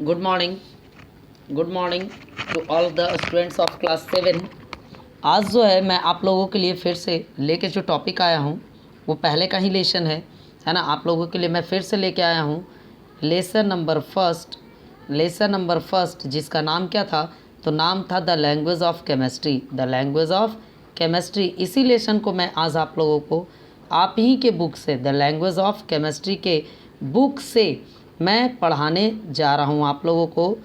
Good morning to all the students of class 7। आज जो है मैं आप लोगों के लिए फिर से लेके जो टॉपिक आया हूँ वो पहले का ही लेसन है ना। आप लोगों के लिए मैं फिर से लेके आया हूँ लेसन नंबर फर्स्ट जिसका नाम क्या था, तो नाम था द लैंग्वेज ऑफ केमिस्ट्री। इसी लेसन को मैं आज आप लोगों को आप ही के बुक से द लैंग्वेज ऑफ केमिस्ट्री के बुक से मैं पढ़ाने जा रहा हूँ आप लोगों को।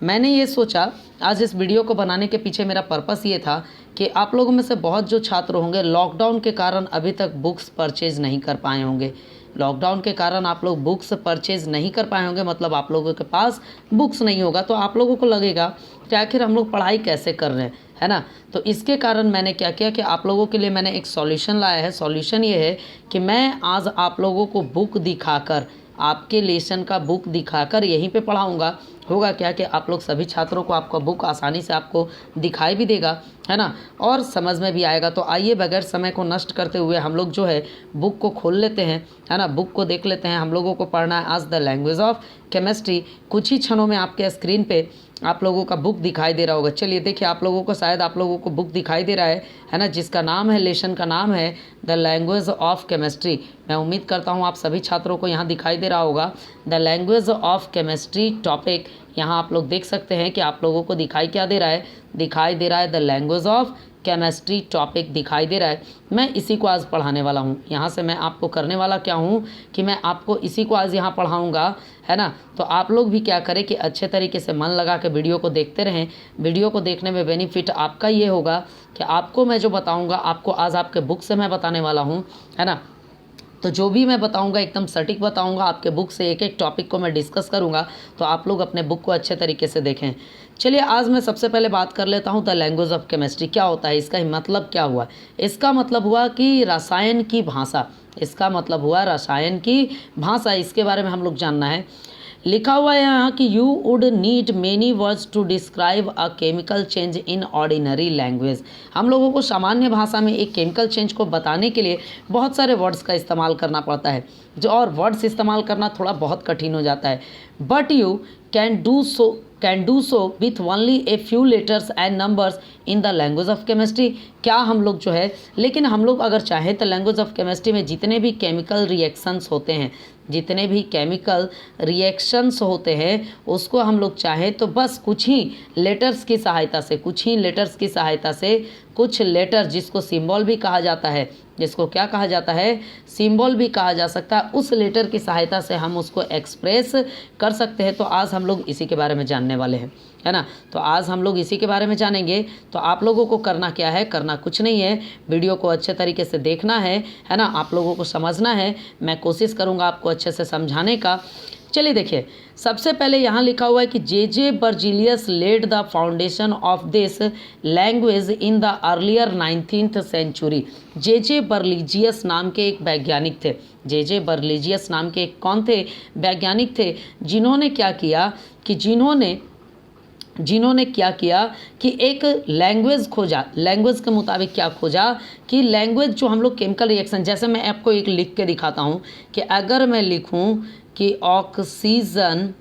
मैंने ये सोचा आज इस वीडियो को बनाने के पीछे मेरा पर्पस ये था कि आप लोगों में से बहुत जो छात्र होंगे लॉकडाउन के कारण अभी तक बुक्स परचेज़ नहीं कर पाए होंगे। लॉकडाउन के कारण आप लोग बुक्स परचेज़ नहीं कर पाए होंगे, मतलब आप लोगों के पास बुक्स नहीं होगा, तो आप लोगों को लगेगा कि आखिर हम लोग पढ़ाई कैसे कर रहे हैं, है ना। तो इसके कारण मैंने क्या किया कि आप लोगों के लिए मैंने एक सॉल्यूशन लाया है। सॉल्यूशन ये है कि मैं आज आप लोगों को बुक दिखाकर, आपके लेसन का बुक दिखाकर यहीं पे पढ़ाऊँगा। होगा क्या कि आप लोग सभी छात्रों को आपका बुक आसानी से आपको दिखाई भी देगा, है ना, और समझ में भी आएगा। तो आइए बगैर समय को नष्ट करते हुए हम लोग जो है बुक को खोल लेते हैं, है ना, बुक को देख लेते हैं। हम लोगों को पढ़ना है आज द लैंग्वेज ऑफ केमिस्ट्री। कुछ ही क्षणों में आपके स्क्रीन पे आप लोगों का बुक दिखाई दे रहा होगा। चलिए देखिए, आप लोगों को शायद आप लोगों को बुक दिखाई दे रहा है ना, जिसका नाम है, लेसन का नाम है द लैंग्वेज ऑफ केमिस्ट्री। मैं उम्मीद करता हूँ आप सभी छात्रों को यहाँ दिखाई दे रहा होगा the language of chemistry topic. यहाँ आप लोग देख सकते हैं कि आप लोगों को दिखाई क्या दे रहा है, दिखाई दे रहा है the language of chemistry topic दिखाई दे रहा है। मैं इसी को आज पढ़ाने वाला हूँ। यहाँ से मैं आपको करने वाला क्या हूँ कि मैं आपको इसी को आज यहाँ पढ़ाऊँगा, है ना। तो आप लोग भी क्या करें कि अच्छे तरीके से मन लगा के वीडियो को देखते रहें। वीडियो को देखने में बेनिफिट आपका ये होगा कि आपको मैं जो बताऊँगा आपको आज आपके बुक से मैं बताने वाला हूँ, है ना। तो जो भी मैं बताऊंगा एकदम सटीक बताऊंगा। आपके बुक से एक एक टॉपिक को मैं डिस्कस करूंगा, तो आप लोग अपने बुक को अच्छे तरीके से देखें। चलिए आज मैं सबसे पहले बात कर लेता हूं द लैंग्वेज ऑफ केमिस्ट्री क्या होता है, इसका मतलब क्या हुआ। इसका मतलब हुआ कि रसायन की भाषा। इसका मतलब हुआ रसायन की भाषा, इसके बारे में हम लोग जानना है। लिखा हुआ है यहाँ कि you would need many words to describe a chemical change in ordinary language. हम लोगों को सामान्य भाषा में एक केमिकल चेंज को बताने के लिए बहुत सारे वर्ड्स का इस्तेमाल करना पड़ता है, जो और वर्ड्स इस्तेमाल करना थोड़ा बहुत कठिन हो जाता है। But you can do so with only a few letters and numbers in the language of chemistry. क्या हम लोग जो है, लेकिन हम लोग अगर चाहें तो लैंग्वेज ऑफ केमिस्ट्री में जितने भी केमिकल रिएक्शंस होते हैं, जितने भी केमिकल रिएक्शंस होते हैं, उसको हम लोग चाहें तो बस कुछ ही लेटर्स की सहायता से कुछ लेटर जिसको सिंबल भी कहा जाता है, जिसको क्या कहा जाता है, सिंबल भी कहा जा सकता है, उस लेटर की सहायता से हम उसको एक्सप्रेस कर सकते हैं। तो आज हम लोग इसी के बारे में जानने वाले हैं, है ना। तो आज हम लोग इसी के बारे में जानेंगे। तो आप लोगों को करना क्या है, करना कुछ नहीं है, वीडियो को अच्छे तरीके से देखना है ना, आप लोगों को समझना है। मैं कोशिश करूँगा आपको अच्छे से समझाने का। चलिए देखिए, सबसे पहले यहाँ लिखा हुआ है कि J Berzelius led the foundation of this language in the earlier 19th century. J Berzelius नाम के एक वैज्ञानिक थे। जे बर्लीजियस नाम के एक कौन थे, वैज्ञानिक थे, जिन्होंने क्या किया कि जिन्होंने क्या किया कि एक लैंग्वेज खोजा। लैंग्वेज के मुताबिक क्या खोजा कि लैंग्वेज जो हम लोग केमिकल रिएक्शन, जैसे मैं आपको एक लिख के दिखाता हूँ कि अगर मैं लिखूँ कि ऑक्सीजन,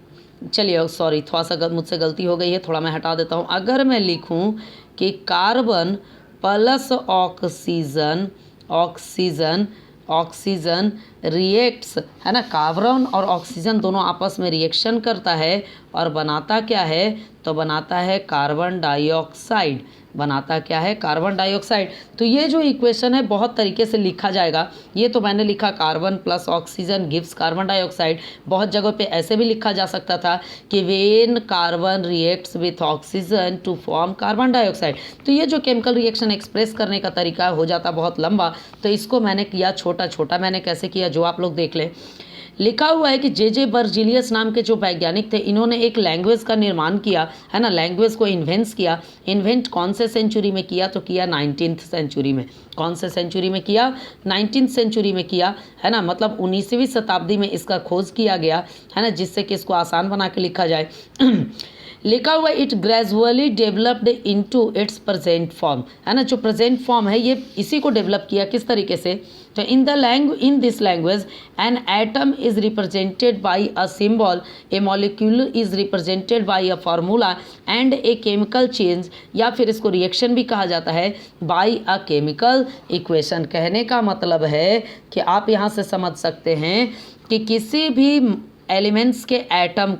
चलिए सॉरी थोड़ा सा मुझसे गलती हो गई है, थोड़ा मैं हटा देता हूँ। अगर मैं लिखूँ कि कार्बन प्लस ऑक्सीजन रिएक्ट्स, है ना, कार्बन और ऑक्सीजन दोनों आपस में रिएक्शन करता है और बनाता क्या है, तो बनाता है कार्बन डाइऑक्साइड। बनाता क्या है, कार्बन डाइऑक्साइड। तो ये जो इक्वेशन है बहुत तरीके से लिखा जाएगा। ये तो मैंने लिखा carbon plus oxygen gives carbon dioxide. बहुत जगह पे ऐसे भी लिखा जा सकता था कि when carbon reacts with oxygen to form carbon dioxide. तो ये जो केमिकल रिएक्शन एक्सप्रेस करने का तरीका हो जाता बहुत लंबा, तो इसको मैंने किया छोटा छोटा। मैंने कैसे किया जो आप लोग देख लें। लिखा हुआ है कि जे बर्जीलियस नाम के जो वैज्ञानिक थे, इन्होंने एक लैंग्वेज का निर्माण किया, है ना, लैंग्वेज को इन्वेंट किया। इन्वेंट कौन से सेंचुरी में किया, तो किया 19th सेंचुरी में। कौन से सेंचुरी में किया, 19th सेंचुरी में किया, है ना, मतलब 19वीं शताब्दी में इसका खोज किया गया, है ना, जिससे कि इसको आसान बना के लिखा जाए। लिखा हुआ it gradually developed into its present form, है ना, जो प्रेजेंट फॉर्म है ये इसी को डेवलप किया किस तरीके से, तो in this language an atom is represented by a symbol, A molecule is represented by a formula and a chemical change, या फिर इसको रिएक्शन भी कहा जाता है, बाय अ केमिकल इक्वेशन। कहने का मतलब है कि आप यहाँ से समझ सकते हैं कि किसी भी एलिमेंट्स के एटम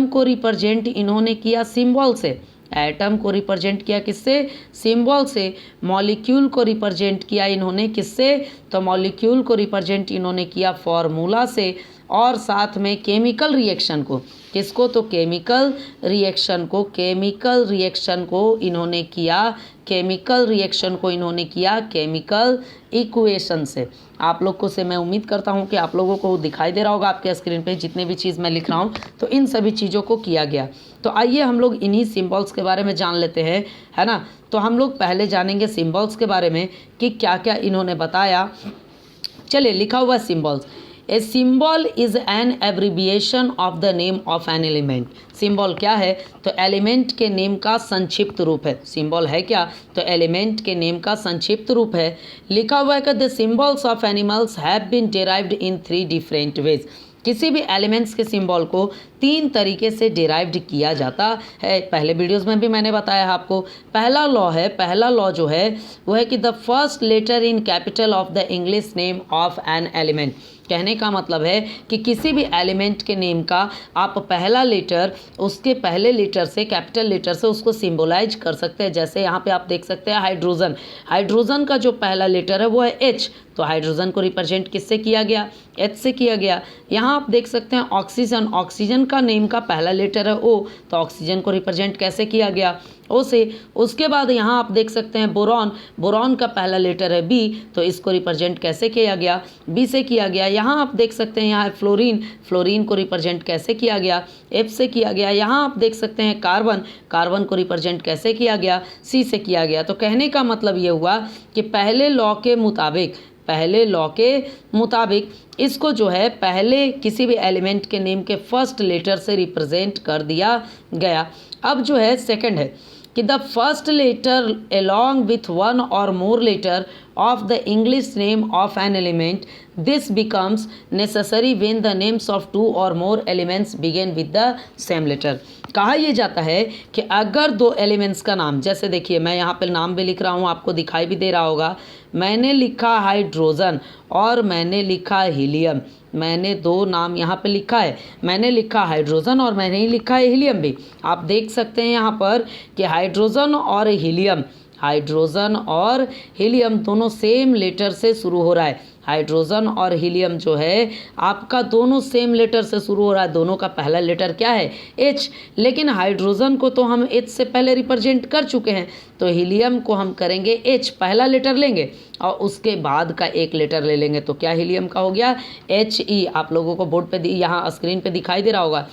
को रिप्रेजेंट इन्होंने किया सिंबल से, एटम को रिप्रेजेंट किया किससे, सिंबल से। मॉलिक्यूल को रिप्रेजेंट किया इन्होंने किससे, तो मॉलिक्यूल को रिप्रेजेंट इन्होंने किया फॉर्मूला से, और साथ में केमिकल रिएक्शन को, किसको, तो केमिकल रिएक्शन को इन्होंने किया, केमिकल इक्वेशन से। आप लोग को से मैं उम्मीद करता हूँ कि आप लोगों को दिखाई दे रहा होगा आपके स्क्रीन पे जितने भी चीज़ मैं लिख रहा हूँ, तो इन सभी चीज़ों को किया गया। तो आइए हम लोग इन्हीं सिंबल्स के बारे में जान लेते हैं, है ना। तो हम लोग पहले जानेंगे सिंबल्स के बारे में कि क्या क्या इन्होंने बताया। चलिए, लिखा हुआ symbols, a symbol is an abbreviation of the name of an element. Symbol क्या है, तो एलिमेंट के नेम का संक्षिप्त रूप है। सिंबल है क्या, तो एलिमेंट के नेम का संक्षिप्त रूप है। लिखा हुआ है कि the symbols of animals have been derived in 3 different ways. किसी भी एलिमेंट्स के सिंबल को 3 तरीके से डिराइव्ड किया जाता है। पहले वीडियोस में भी मैंने बताया आपको। पहला लॉ जो है वो है कि the first letter in capital of the English name of an element. कहने का मतलब है कि किसी भी एलिमेंट के नेम का आप पहला लेटर, उसके पहले लेटर से, कैपिटल लेटर से उसको सिंबलाइज कर सकते हैं। जैसे यहाँ पे आप देख सकते हैं हाइड्रोजन का जो पहला लेटर है वो है एच, तो हाइड्रोजन को रिप्रेजेंट किससे किया गया, एच से किया गया। यहाँ आप देख सकते हैं ऑक्सीजन का नेम का पहला लेटर है ओ, तो ऑक्सीजन को रिप्रेजेंट कैसे किया गया, ओ से। उसके बाद यहाँ आप देख सकते हैं बोरॉन का पहला लेटर है बी, तो इसको रिप्रेजेंट कैसे किया गया, बी से किया गया। यहाँ आप देख सकते हैं यहाँ फ्लोरीन को रिप्रेजेंट कैसे किया गया, एफ से किया गया। यहाँ आप देख सकते हैं कार्बन को रिप्रेजेंट कैसे किया गया, सी से किया गया। तो कहने का मतलब ये हुआ कि पहले लॉ के मुताबिक इसको जो है पहले किसी भी एलिमेंट के नेम के फर्स्ट लेटर से रिप्रेजेंट कर दिया गया। अब जो है सेकंड है कि the first letter along with one or more letter of the English name of an element, this becomes necessary when the names of 2 or more elements begin with the same letter। कहा यह जाता है कि अगर 2 elements का नाम, जैसे देखिए मैं यहाँ पे नाम भी लिख रहा हूँ, आपको दिखाई भी दे रहा होगा, मैंने लिखा हाइड्रोजन और मैंने लिखा हीलियम। मैंने 2 नाम यहाँ पे लिखा है, मैंने लिखा हाइड्रोजन और मैंने ही लिखा है हीलियम भी। आप देख सकते हैं यहाँ पर कि हाइड्रोजन और हीलियम दोनों सेम लेटर से शुरू हो रहा है। हाइड्रोजन और हीलियम जो है आपका दोनों सेम लेटर से शुरू हो रहा है। दोनों का पहला लेटर क्या है, एच। लेकिन हाइड्रोजन को तो हम एच से पहले रिप्रेजेंट कर चुके हैं, तो हीलियम को हम करेंगे एच, पहला लेटर लेंगे और उसके बाद का एक लेटर ले लेंगे। तो क्या हीलियम का हो गया, एच ई। आप लोगों को बोर्ड पे यहाँ स्क्रीन पे दिखाई दे रहा होगा।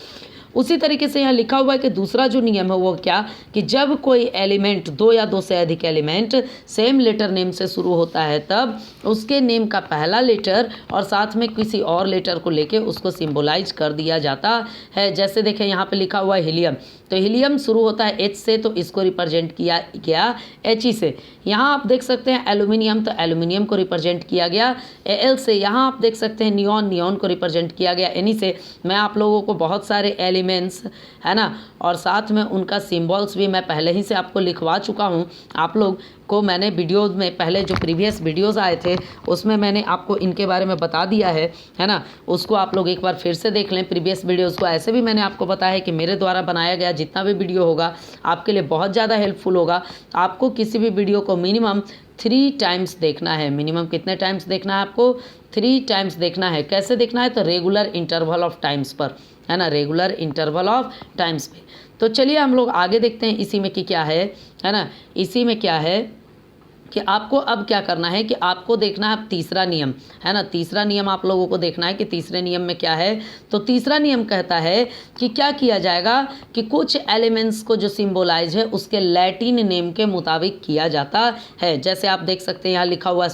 उसी तरीके से यहाँ लिखा हुआ है कि दूसरा जो नियम है वो क्या, कि जब कोई एलिमेंट, 2 या 2 से अधिक एलिमेंट सेम लेटर नेम से शुरू होता है, तब उसके नेम का पहला लेटर और साथ में किसी और लेटर को लेके उसको सिंबलाइज कर दिया जाता है। जैसे देखें यहाँ पे लिखा हुआ है हीलियम, तो हीलियम शुरू होता है एच से, तो इसको रिप्रेजेंट किया गया एच ई से। यहाँ आप देख सकते हैं एल्यूमिनियम, तो एल्यूमिनियम को रिप्रेजेंट किया गया एल से। यहाँ आप देख सकते हैं नियॉन को रिप्रेजेंट किया गया एन से। मैं आप लोगों को बहुत सारे एलिमेंट्स, है ना, और साथ में उनका सिंबल्स भी मैं पहले ही से आपको लिखवा चुका हूँ। आप लोग को मैंने वीडियो में, पहले जो प्रीवियस वीडियोस आए थे उसमें मैंने आपको इनके बारे में बता दिया है ना। उसको आप लोग एक बार फिर से देख लें प्रीवियस वीडियोस को। ऐसे भी मैंने आपको बताया है कि मेरे द्वारा बनाया गया जितना भी वीडियो होगा आपके लिए बहुत ज़्यादा हेल्पफुल होगा। आपको किसी भी वीडियो को मिनिमम 3 टाइम्स देखना है। मिनिमम कितने टाइम्स देखना है आपको, 3 टाइम्स देखना है। कैसे देखना है, तो रेगुलर इंटरवल ऑफ टाइम्स पर, है ना, रेगुलर इंटरवल ऑफ टाइम्स पे। तो चलिए हम लोग आगे देखते हैं इसी में कि क्या है ना। इसी में क्या है कि आपको अब क्या करना है कि आपको देखना है तीसरा नियम, है ना। तीसरा नियम आप लोगों को देखना है कि तीसरे नियम में क्या है। तो तीसरा नियम कहता है कि क्या किया जाएगा कि कुछ एलिमेंट्स को जो सिंबलाइज है उसके लैटिन नेम के मुताबिक किया जाता है। जैसे आप देख सकते हैं यहाँ लिखा हुआ है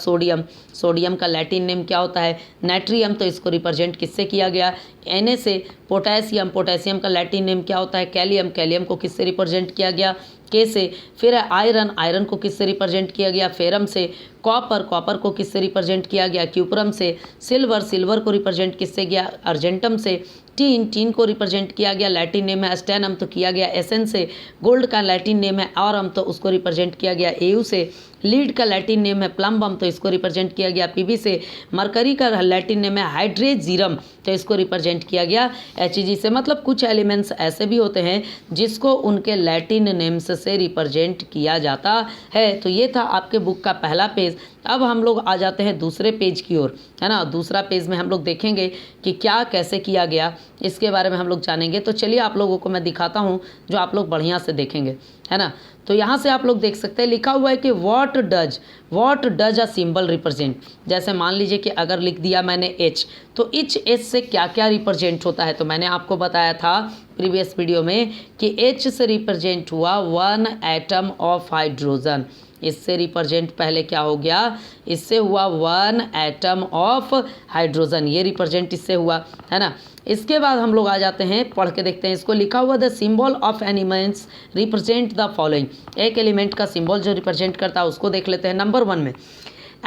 सोडियम का लैटिन नेम क्या होता है, नाइट्रियम, तो इसको रिप्रेजेंट किससे किया गया, Na से पोटेशियम, पोटेशियम का लैटिन नेम क्या होता है कैलियम, कैलियम को किससे रिप्रेजेंट किया गया के से। फिर है आयरन, आयरन को किससे रिप्रेजेंट किया गया फेरम से। कॉपर, कॉपर को किससे रिप्रेजेंट किया गया क्यूपरम से। सिल्वर, सिल्वर को रिप्रेजेंट किससे गया अर्जेंटम से। टीन, टीन को रिप्रेजेंट किया गया लैटिन नेम है स्टेनम तो किया गया एसन से। गोल्ड का लैटिन नेम है ऑरम तो उसको रिप्रेजेंट किया गया एयू से। लीड का लैटिन नेम है प्लम्बम तो इसको रिप्रेजेंट किया गया पीबी से। मरकरी का लैटिन नेम है हाइड्रेजीरम तो इसको रिप्रेजेंट किया गया एचजी से। मतलब कुछ एलिमेंट्स ऐसे भी होते हैं जिसको उनके लैटिन नेम्स से रिप्रेजेंट किया जाता है। तो ये था आपके बुक का पहला पेज। अब हम लोग आ जाते हैं दूसरे पेज की ओर, है ना। दूसरा पेज में हम लोग देखेंगे कि क्या कैसे किया गया, इसके बारे में हम लोग जानेंगे। तो चलिए आप लोगों को मैं दिखाता हूँ जो आप लोग बढ़िया से देखेंगे, है ना। तो यहाँ से आप लोग देख सकते हैं लिखा हुआ है कि what does a symbol represent. जैसे मान लीजिए कि अगर लिख दिया मैंने एच, तो इच एच से क्या क्या रिप्रेजेंट होता है। तो मैंने आपको बताया था प्रीवियस वीडियो में कि एच से रिप्रेजेंट हुआ 1 एटम ऑफ हाइड्रोजन। इससे रिप्रेजेंट पहले क्या हो गया, इससे हुआ 1 एटम ऑफ हाइड्रोजन, ये रिप्रेजेंट इससे हुआ, है ना। इसके बाद हम लोग आ जाते हैं, पढ़ के देखते हैं इसको। लिखा हुआ the symbol of elements represent the following. एक एलिमेंट का सिंबल जो रिप्रेजेंट करता है उसको देख लेते हैं। नंबर 1 में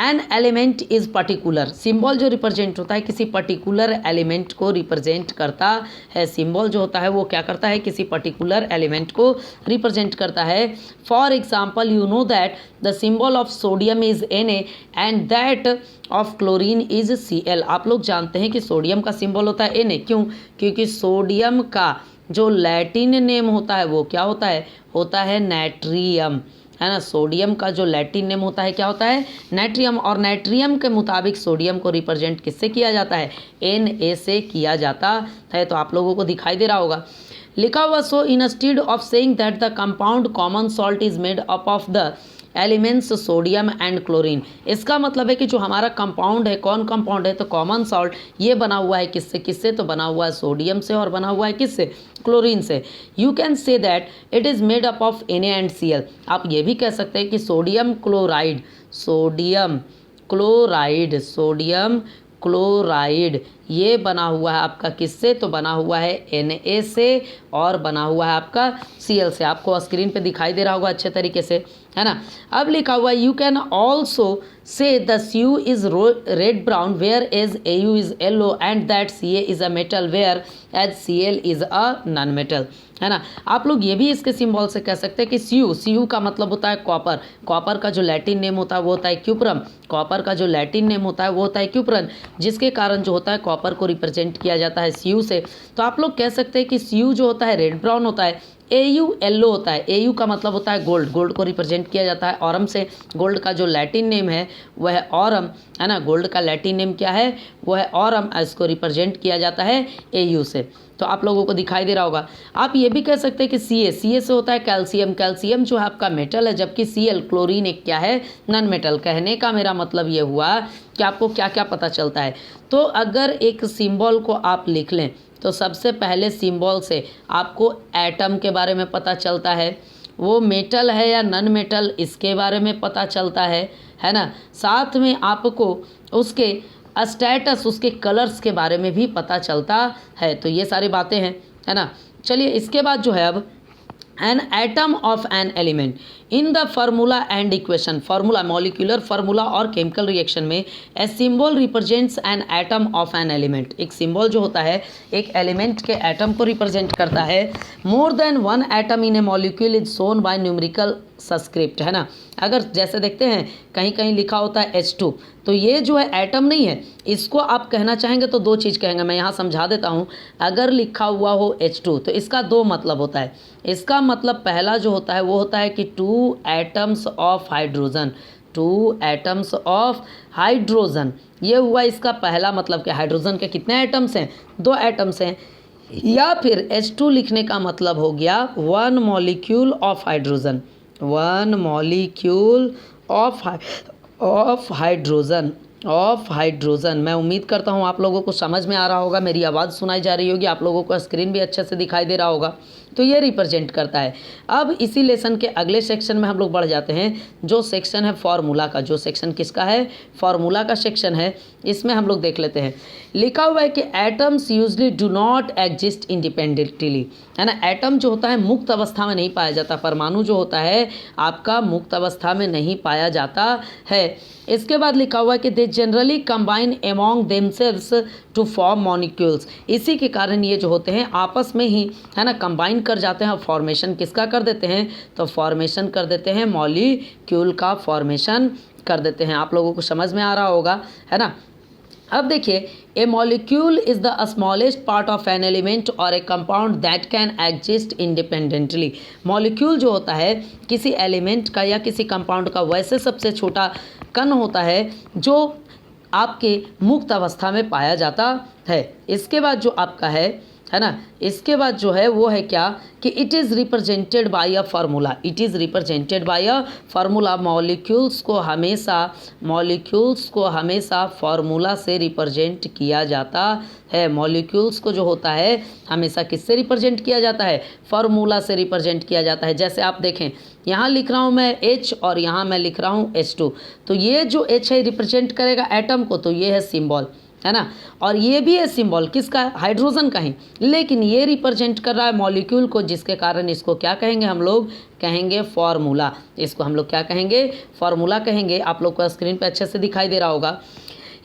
an element is particular. Symbol जो रिप्रेजेंट होता है किसी पर्टिकुलर एलिमेंट को रिप्रेजेंट करता है। सिंबल जो होता है वो क्या करता है, किसी पर्टिकुलर एलिमेंट को रिप्रेजेंट करता है। For example you know that the symbol of sodium is Na and that of chlorine is Cl। आप लोग जानते हैं कि सोडियम का सिंबल होता है Na। क्यों? क्योंकि सोडियम का जो लैटिन नेम होता है वो क्या होता है नाइट्रियम, है ना। सोडियम का जो लैटिन नेम होता है क्या होता है नाइट्रियम। और नाइट्रियम के मुताबिक सोडियम को रिप्रेजेंट किससे किया जाता है Na से किया जाता है। तो आप लोगों को दिखाई दे रहा होगा लिखा हुआ so instead of saying that the compound common salt is made up of the elements sodium and chlorine. इसका मतलब है कि जो हमारा कंपाउंड है, कौन कंपाउंड है, तो कॉमन सॉल्ट ये बना हुआ है किससे तो बना हुआ है सोडियम से और बना हुआ है किससे क्लोरीन से। You can say that it is made up of Na and Cl। आप ये भी कह सकते हैं कि सोडियम क्लोराइड ये बना हुआ है आपका किससे, तो बना हुआ है Na से और बना हुआ है आपका Cl से। आपको स्क्रीन पे दिखाई दे रहा होगा अच्छे तरीके से, है ना। अब लिखा हुआ you can also say the Cu is red brown where as Au is yellow and that Ca is a metal where as Cl is a non metal, है ना। आप लोग ये भी इसके सिंबल से कह सकते हैं कि Cu का मतलब होता है कॉपर। कॉपर का जो लैटिन नेम होता है वो होता है क्यूप्रम। कॉपर का जो लैटिन नेम होता है वो होता है क्यूप्रन, जिसके कारण जो होता है कॉपर को रिप्रेजेंट किया जाता है Cu से। तो आप लोग कह सकते हैं कि Cu जो होता है रेड ब्राउन होता है, Au येलो होता है। Au का मतलब होता है गोल्ड, गोल्ड को रिप्रेजेंट किया जाता है ऑरम से। गोल्ड का जो लैटिन नेम है वह है ऑरम, है ना। गोल्ड का लैटिन नेम क्या है, वो है ऑरम, इसको रिप्रेजेंट किया जाता है Au से। तो आप लोगों को दिखाई दे रहा होगा। आप ये भी कह सकते हैं कि Ca से होता है कैल्शियम। कैल्शियम जो है आपका मेटल है, जबकि Cl क्लोरीन एक क्या है नॉन मेटल। कहने का मेरा मतलब ये हुआ कि आपको क्या क्या पता चलता है। तो अगर एक सिंबल को आप लिख लें तो सबसे पहले सिंबल से आपको एटम के बारे में पता चलता है, वो मेटल है या नॉन मेटल इसके बारे में पता चलता है ना। साथ में आपको उसके स्टेटस, उसके कलर्स के बारे में भी पता चलता है। तो ये सारी बातें हैं, है ना। चलिए इसके बाद जो है अब an atom of an element in the formula and equation। formula molecular formula और chemical reaction में a symbol represents an atom of an element। एक symbol जो होता है एक element के atom को represent करता है। more than one atom in a molecule is shown by numerical subscript, है ना। अगर जैसे देखते हैं कहीं कहीं लिखा होता है H2, तो ये जो है एटम नहीं है, इसको आप कहना चाहेंगे तो दो चीज़ कहेंगे। मैं यहाँ समझा देता हूँ। अगर लिखा हुआ हो H2 तो इसका दो मतलब होता है। इसका मतलब पहला जो होता है वो होता है कि 2 atoms of hydrogen, 2 atoms of hydrogen, ये हुआ इसका पहला मतलब कि हाइड्रोजन के कितने एटम्स हैं, 2 एटम्स हैं। या फिर H2 लिखने का मतलब हो गया 1 molecule of hydrogen, 1 molecule of hydrogen. मैं उम्मीद करता हूँ आप लोगों को समझ में आ रहा होगा, मेरी आवाज़ सुनाई जा रही होगी, आप लोगों को स्क्रीन भी अच्छे से दिखाई दे रहा होगा। तो ये रिप्रेजेंट करता है। अब इसी लेसन के अगले सेक्शन में हम लोग बढ़ जाते हैं, जो सेक्शन है फार्मूला का। जो सेक्शन किसका है? फार्मूला का सेक्शन है। इसमें हम लोग देख लेते हैं, लिखा हुआ है कि atoms usually do not exist independently, है ना। एटम जो होता है मुक्त अवस्था में नहीं पाया जाता, परमाणु जो होता है आपका मुक्त अवस्था में नहीं पाया जाता है। इसके बाद लिखा हुआ है कि they generally combine among themselves to form molecules. इसी के कारण ये जो होते हैं आपस में ही, है ना, कंबाइन कर जाते हैं और फॉर्मेशन किसका कर देते हैं? तो फॉर्मेशन कर देते हैं, मॉलिक्यूल का फॉर्मेशन कर देते हैं। आप लोगों को समझ में आ रहा होगा, है ना। अब देखिए, a molecule is the smallest part of an element और a compound that can exist independently. Molecule जो होता है किसी एलिमेंट का या किसी कंपाउंड का वैसे सबसे छोटा कण होता है जो आपके मुक्त अवस्था में पाया जाता है। इसके बाद जो आपका है ना, इसके बाद जो है वो है क्या कि it is represented by a formula. It is represented by a formula. Molecules को हमेशा फार्मूला से रिप्रेजेंट किया जाता है। मॉलिक्यूल्स को जो होता है हमेशा किससे रिप्रेजेंट किया जाता है? फार्मूला से रिप्रेजेंट किया जाता है। जैसे आप देखें, यहाँ लिख रहा हूँ मैं H और यहाँ मैं लिख रहा हूँ H2, तो ये जो H है रिप्रेजेंट करेगा एटम को, तो ये है सिंबल, है ना। और ये भी है सिंबल किसका? हाइड्रोजन का ही, लेकिन ये रिप्रेजेंट कर रहा है मॉलिक्यूल को, जिसके कारण इसको क्या कहेंगे हम लोग? कहेंगे फार्मूला। इसको हम लोग क्या कहेंगे? फार्मूला कहेंगे। आप लोग को स्क्रीन पे अच्छे से दिखाई दे रहा होगा।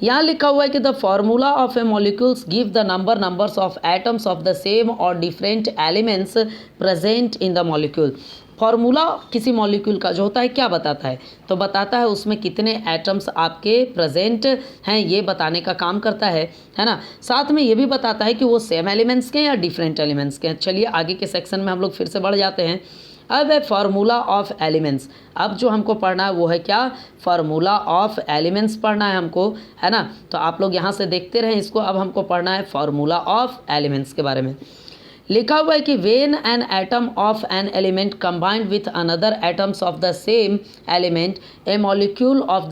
यहाँ लिखा हुआ है कि the formula of a molecules give the numbers of atoms of the same और different elements present in the molecule. Formula किसी मॉलिक्यूल का जो होता है क्या बताता है? तो बताता है उसमें कितने एटम्स आपके प्रेजेंट हैं, ये बताने का काम करता है ना। साथ में ये भी बताता है कि वो सेम एलिमेंट्स के या डिफरेंट एलिमेंट्स के हैं। चलिए आगे के सेक्शन में हम लोग फिर से बढ़ जाते हैं। अब है फार्मूला ऑफ एलिमेंट्स। अब जो हमको पढ़ना है वो है क्या? फार्मूला ऑफ एलिमेंट्स पढ़ना है हमको, है ना। तो आप लोग यहाँ से देखते रहें इसको। अब हमको पढ़ना है फार्मूला ऑफ एलिमेंट्स के बारे में। लिखा हुआ है कि when an atom of an element combined with another atoms of the same element A molecule of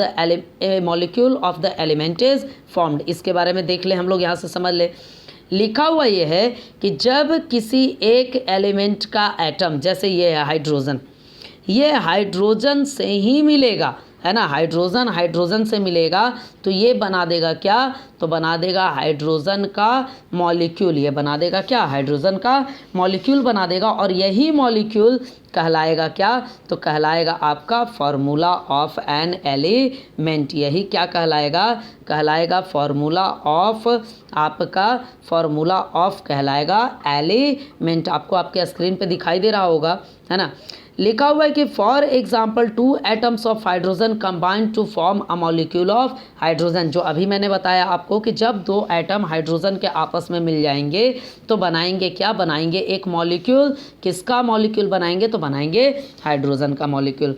the element is formed. इसके बारे में देख ले, हम लोग यहाँ से समझ ले। लिखा हुआ ये है कि जब किसी एक एलिमेंट का एटम, जैसे ये है हाइड्रोजन, ये हाइड्रोजन से ही मिलेगा, है ना। हाइड्रोजन से मिलेगा तो ये बना देगा क्या? तो बना देगा हाइड्रोजन का मॉलिक्यूल। ये बना देगा क्या? हाइड्रोजन का मॉलिक्यूल बना देगा। और यही मॉलिक्यूल कहलाएगा क्या? तो कहलाएगा आपका फार्मूला ऑफ एन एलिमेंट। यही क्या कहलाएगा? कहलाएगा फार्मूला ऑफ, आपका फार्मूला ऑफ कहलाएगा एलिमेंट। आपको आपके स्क्रीन पे दिखाई दे रहा होगा, है ना। लिखा हुआ है कि for example 2 atoms of hydrogen combine to form a molecule of hydrogen. जो अभी मैंने बताया आपको कि जब 2 एटम हाइड्रोजन के आपस में मिल जाएंगे तो बनाएंगे क्या? बनाएंगे एक मॉलिक्यूल। किसका मॉलिक्यूल बनाएंगे? तो बनाएंगे हाइड्रोजन का मॉलिक्यूल।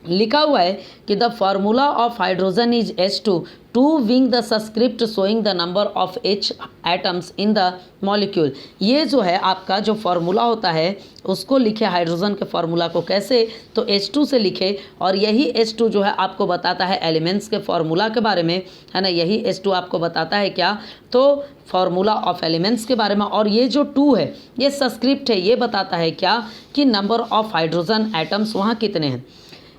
लिखा हुआ है कि the formula of hydrogen is H2 two wing the subscript showing the number of H atoms in the molecule. ये जो है आपका जो फार्मूला होता है उसको लिखे हाइड्रोजन के फार्मूला को कैसे? तो H2 से लिखे। और यही H2 जो है आपको बताता है एलिमेंट्स के फार्मूला के बारे में, है ना। यही H2 आपको बताता है क्या? तो फार्मूला ऑफ एलिमेंट्स के बारे में। और ये जो 2 है ये सब्सक्रिप्ट है, ये बताता है क्या? कि नंबर ऑफ हाइड्रोजन एटम्स वहाँ कितने हैं।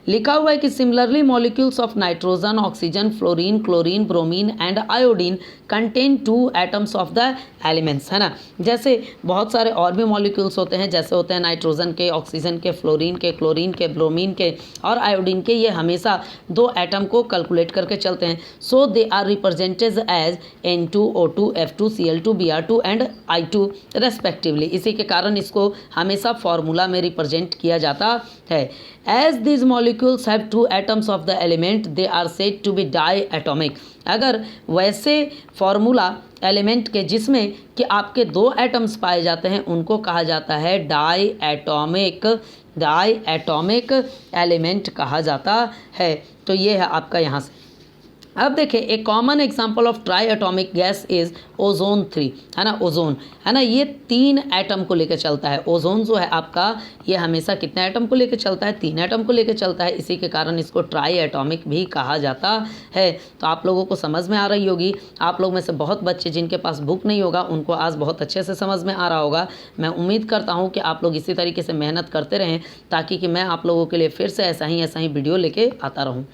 लिखा हुआ है कि similarly molecules of nitrogen, oxygen, fluorine, chlorine, bromine and iodine contain 2 atoms of the elements, है ना। जैसे बहुत सारे और भी मॉलिक्यूल्स होते हैं, जैसे होते हैं नाइट्रोजन के, ऑक्सीजन के, फ्लोरीन के, क्लोरीन के, ब्रोमीन के और आयोडीन के। ये हमेशा 2 एटम को कैलकुलेट करके चलते हैं। So they are represented as N2, O2, F2, Cl2, Br2 and I2 respectively. इसी के कारण इसको हमेशा फार्मूला में रिप्रेजेंट किया जाता है। As these molecules have 2 atoms of the element, they are said to be diatomic। अगर वैसे फार्मूला एलिमेंट के जिसमें कि आपके 2 एटम्स पाए जाते हैं उनको कहा जाता है डाई एटॉमिक एलिमेंट कहा जाता है। तो ये है आपका यहाँ से। अब देखिए एक common example of try atomic gas is ozone 3, है ना, ओजोन, है ना, ये 3 एटम को लेकर चलता है। ओजोन जो है आपका ये हमेशा कितने एटम को लेकर चलता है, 3 एटम को लेकर चलता है, इसी के कारण इसको ट्राई एटॉमिक भी कहा जाता है। तो आप लोगों को समझ में आ रही होगी। आप लोग में से बहुत बच्चे जिनके पास बुक नहीं होगा उनको आज बहुत अच्छे से समझ में आ रहा होगा। मैं उम्मीद करता हूँ कि आप लोग इसी तरीके से मेहनत करते रहें ताकि कि मैं आप लोगों के लिए फिर से ऐसा ही वीडियो लेके आता रहूँ।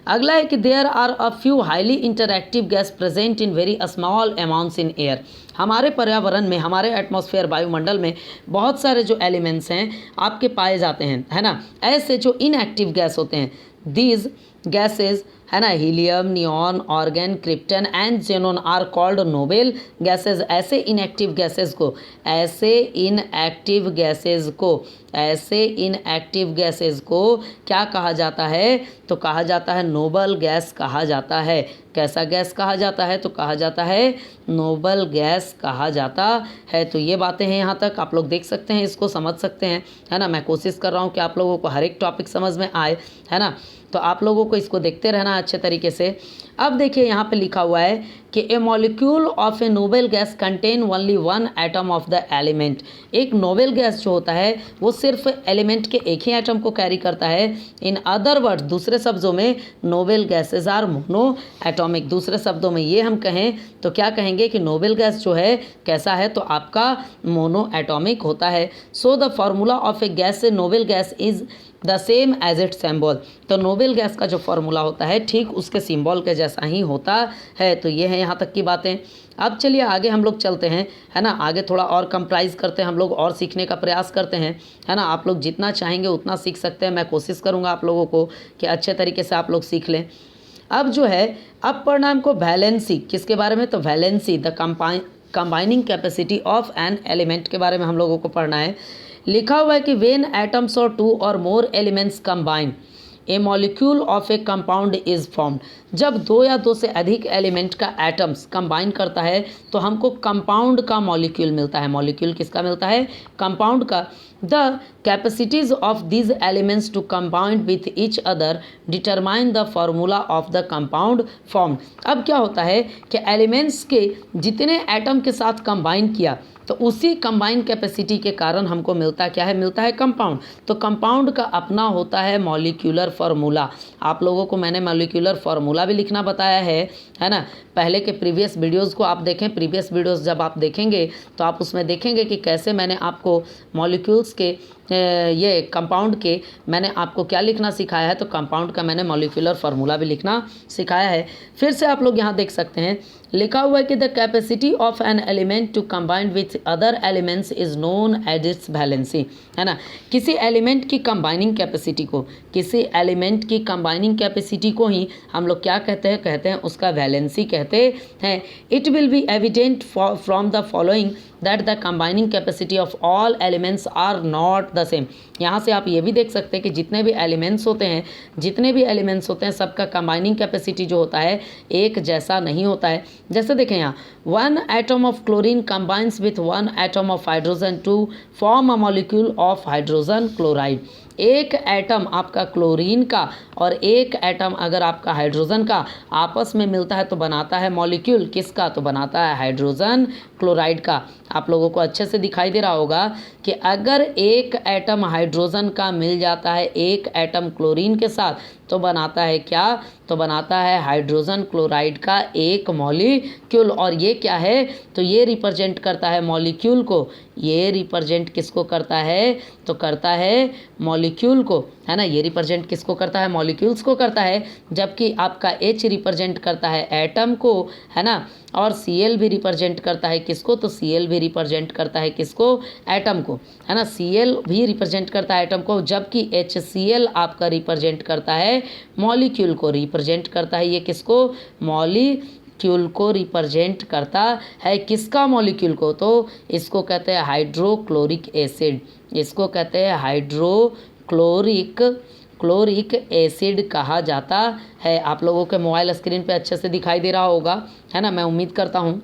अगला है कि there are a few highly interactive gas present in very small amounts in air. हमारे पर्यावरण में, हमारे एटमॉस्फेयर वायुमंडल में बहुत सारे जो एलिमेंट्स हैं आपके पाए जाते हैं, है ना, ऐसे जो इनएक्टिव गैस होते हैं। दीज गैसेज, है ना, helium, neon, argon, krypton and xenon are called noble gases. ऐसे इनएक्टिव गैसेज को क्या कहा जाता है, तो कहा जाता है नोबल गैस कहा जाता है। कैसा गैस कहा जाता है, तो कहा जाता है नोबल गैस कहा जाता है। तो ये बातें हैं, यहाँ तक आप लोग देख सकते हैं, इसको समझ सकते हैं, है ना। मैं कोशिश कर रहा हूँ कि आप लोगों को हर एक टॉपिक समझ में आए, है ना, तो आप लोगों को इसको देखते रहना अच्छे तरीके से। अब देखिए यहाँ पे लिखा हुआ है कि a molecule of a noble gas contain only 1 atom of the element. एक नोबेल गैस जो होता है वो सिर्फ एलिमेंट के एक ही एटम को कैरी करता है। इन अदर वर्ड, दूसरे शब्दों में, noble gases are mono atomic. दूसरे शब्दों में ये हम कहें तो क्या कहेंगे कि नोबेल गैस जो है कैसा है, तो आपका मोनो एटॉमिक होता है। So the formula of a gas, noble gas is the same as it symbol. तो नोबेल गैस का जो फॉर्मूला होता है ठीक उसके सिंबल के जैसा ही होता है। तो ये है यहाँ तक की बातें। अब चलिए आगे हम लोग चलते हैं, है ना, आगे थोड़ा और कंप्राइज करते हैं हम लोग और सीखने का प्रयास करते हैं, है ना। आप लोग जितना चाहेंगे उतना सीख सकते हैं। मैं कोशिश करूँगा आप लोगों को कि अच्छे तरीके से आप लोग सीख लें। अब जो है, अब पढ़ना हमको वैलेंसी, किसके बारे में, तो valency, the combining capacity of an element के बारे में हम लोगों को पढ़ना है। लिखा हुआ है कि वेन एटम्स और 2 और more elements combine A molecule of A compound is formed. जब 2 या 2 से अधिक एलिमेंट का एटम्स कंबाइन करता है तो हमको कंपाउंड का मॉलिक्यूल मिलता है। मॉलिक्यूल किसका मिलता है, कंपाउंड का। The capacities of these elements to combine with each other determine the formula of the compound form. अब क्या होता है कि एलिमेंट्स के जितने एटम के साथ कंबाइन किया तो उसी कंबाइन कैपेसिटी के कारण हमको मिलता क्या है, मिलता है कंपाउंड। तो कंपाउंड का अपना होता है मॉलिक्यूलर फार्मूला। आप लोगों को मैंने मॉलिक्यूलर फार्मूला भी लिखना बताया है ना। पहले के प्रीवियस वीडियोस को आप देखें। प्रीवियस वीडियोस जब आप देखेंगे तो आप उसमें देखेंगे कि कैसे मैंने आपको मॉलिक्यूल्स के ये कंपाउंड के मैंने आपको क्या लिखना सिखाया है, तो कंपाउंड का मैंने मॉलिक्यूलर फार्मूला भी लिखना सिखाया है। फिर से आप लोग यहाँ देख सकते हैं, लिखा हुआ है कि the capacity of an element to combine with other elements is known as its valency, है ना। किसी एलिमेंट की कंबाइनिंग कैपेसिटी को, किसी एलिमेंट की कंबाइनिंग कैपेसिटी को ही हम लोग क्या कहते हैं उसका वैलेंसी कहते हैं। It will be evident from the following that the combining capacity of all elements are not the same. यहाँ से आप ये भी देख सकते हैं कि जितने भी एलिमेंट्स होते हैं सबका कंबाइनिंग कैपेसिटी जो होता है एक जैसा नहीं होता है। जैसे देखें यहाँ, 1 atom of chlorine combines with 1 atom of hydrogen to form a molecule of hydrogen chloride. एक एटम आपका क्लोरीन का और एक एटम अगर आपका हाइड्रोजन का आपस में मिलता है तो बनाता है मॉलिक्यूल किसका, तो बनाता है हाइड्रोजन क्लोराइड का। आप लोगों को अच्छे से दिखाई दे रहा होगा कि अगर एक एटम हाइड्रोजन का मिल जाता है एक एटम क्लोरीन के साथ तो बनाता है क्या, तो बनाता है हाइड्रोजन क्लोराइड का एक मॉलिक्यूल। और ये क्या है, तो ये रिप्रेजेंट करता है मॉलिक्यूल को। ये रिप्रेजेंट किसको करता है, तो करता है मॉलिक्यूल को, है ना। ये रिप्रेजेंट किसको करता है, मॉलिक्यूल्स को करता है। जबकि आपका H रिप्रेजेंट करता है एटम को, है ना। और Cl भी रिप्रेजेंट करता है किसको, तो Cl भी रिप्रेजेंट करता है किसको, एटम को, है ना। Cl भी रिप्रेजेंट करता है एटम को, जबकि HCl आपका रिप्रेजेंट करता है मॉलिक्यूल को। रिप्रेजेंट करता है ये किसको, मॉलिक्यूल को रिप्रेजेंट करता है। किसका, मॉलिक्यूल को, तो इसको कहते हैं हाइड्रोक्लोरिक एसिड। इसको कहते हैं हाइड्रोक्लोरिक एसिड कहा जाता है। आप लोगों के मोबाइल स्क्रीन पे अच्छे से दिखाई दे रहा होगा, है ना, मैं उम्मीद करता हूँ।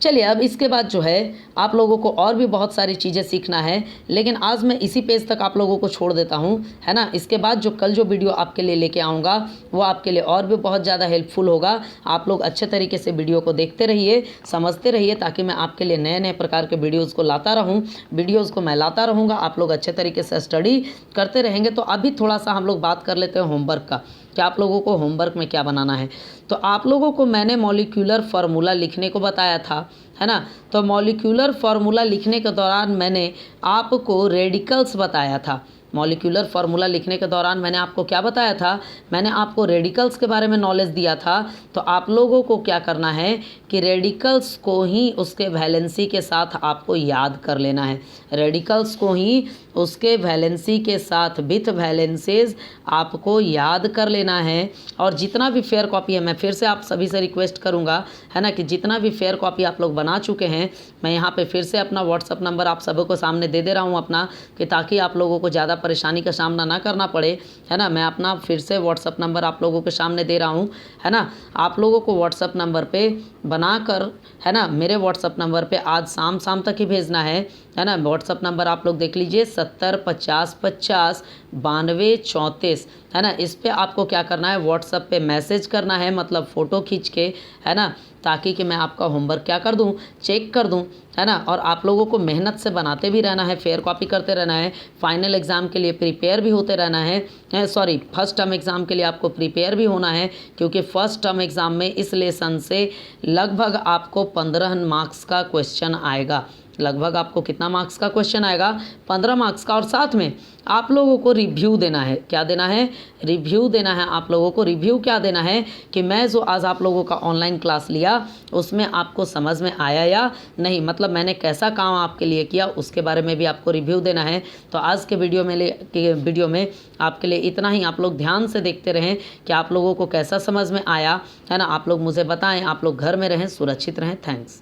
चलिए अब इसके बाद जो है आप लोगों को और भी बहुत सारी चीज़ें सीखना है, लेकिन आज मैं इसी पेज तक आप लोगों को छोड़ देता हूँ, है ना। इसके बाद जो कल जो वीडियो आपके लिए लेके आऊँगा वो आपके लिए और भी बहुत ज़्यादा हेल्पफुल होगा। आप लोग अच्छे तरीके से वीडियो को देखते रहिए, समझते रहिए, ताकि मैं आपके लिए नए नए प्रकार के वीडियोज़ को लाता रहूँ। वीडियोज़ को मैं लाता रहूँगा, आप लोग अच्छे तरीके से स्टडी करते रहेंगे। तो अभी थोड़ा सा हम लोग बात कर लेते हैं होमवर्क का, कि आप लोगों को होमवर्क में क्या बनाना है। तो आप लोगों को मैंने मॉलिक्यूलर फार्मूला लिखने को बताया था, है ना। तो मॉलिक्यूलर फार्मूला लिखने के दौरान मैंने आपको रेडिकल्स बताया था। मॉलिक्यूलर फार्मूला लिखने के दौरान मैंने आपको क्या बताया था, मैंने आपको रेडिकल्स के बारे में नॉलेज दिया था। तो आप लोगों को क्या करना है कि रेडिकल्स को ही उसके वैलेंसी के साथ आपको याद कर लेना है। रेडिकल्स को ही उसके वैलेंसी के साथ विथ वैलेंसीज आपको याद कर लेना है। और जितना भी फेयर कॉपी है, मैं फिर से आप सभी से रिक्वेस्ट करूंगा, है ना, कि जितना भी फेयर कॉपी आप लोग बना चुके हैं, मैं यहाँ पे फिर से अपना व्हाट्सअप नंबर आप सबों को सामने दे रहा हूँ अपना, कि ताकि आप लोगों को ज़्यादा परेशानी का सामना ना करना पड़े, है ना। मैं अपना फिर से व्हाट्सअप नंबर आप लोगों के सामने दे रहा हूँ, है ना। आप लोगों को व्हाट्सअप नंबर पे बनाकर, है ना, मेरे व्हाट्सअप नंबर पे आज शाम तक ही भेजना है ना। व्हाट्सअप नंबर आप लोग देख लीजिए 70 50 50 92 34, है ना। इस पे आपको क्या करना है, व्हाट्सअप पे मैसेज करना है, मतलब फ़ोटो खींच के, है ना, ताकि कि मैं आपका होमवर्क क्या कर दूं, चेक कर दूं, है ना। और आप लोगों को मेहनत से बनाते भी रहना है, फेयर कॉपी करते रहना है, फाइनल एग्ज़ाम के लिए प्रिपेयर भी होते रहना है, सॉरी फर्स्ट टर्म एग्ज़ाम के लिए आपको प्रिपेयर भी होना है, क्योंकि फर्स्ट टर्म एग्ज़ाम में इस लेसन से लगभग आपको 15 मार्क्स का क्वेश्चन आएगा। लगभग आपको कितना मार्क्स का क्वेश्चन आएगा, 15 मार्क्स का। और साथ में आप लोगों को रिव्यू देना है। क्या देना है, रिव्यू देना है आप लोगों को। रिव्यू क्या देना है कि मैं जो आज आप लोगों का ऑनलाइन क्लास लिया उसमें आपको समझ में आया या नहीं, मतलब मैंने कैसा काम आपके लिए किया उसके बारे में भी आपको रिव्यू देना है। तो आज के वीडियो में आपके लिए इतना ही। आप लोग ध्यान से देखते रहें कि आप लोगों को कैसा समझ में आया, है ना। आप लोग मुझे बताएं। आप लोग घर में रहें, सुरक्षित रहें। थैंक्स।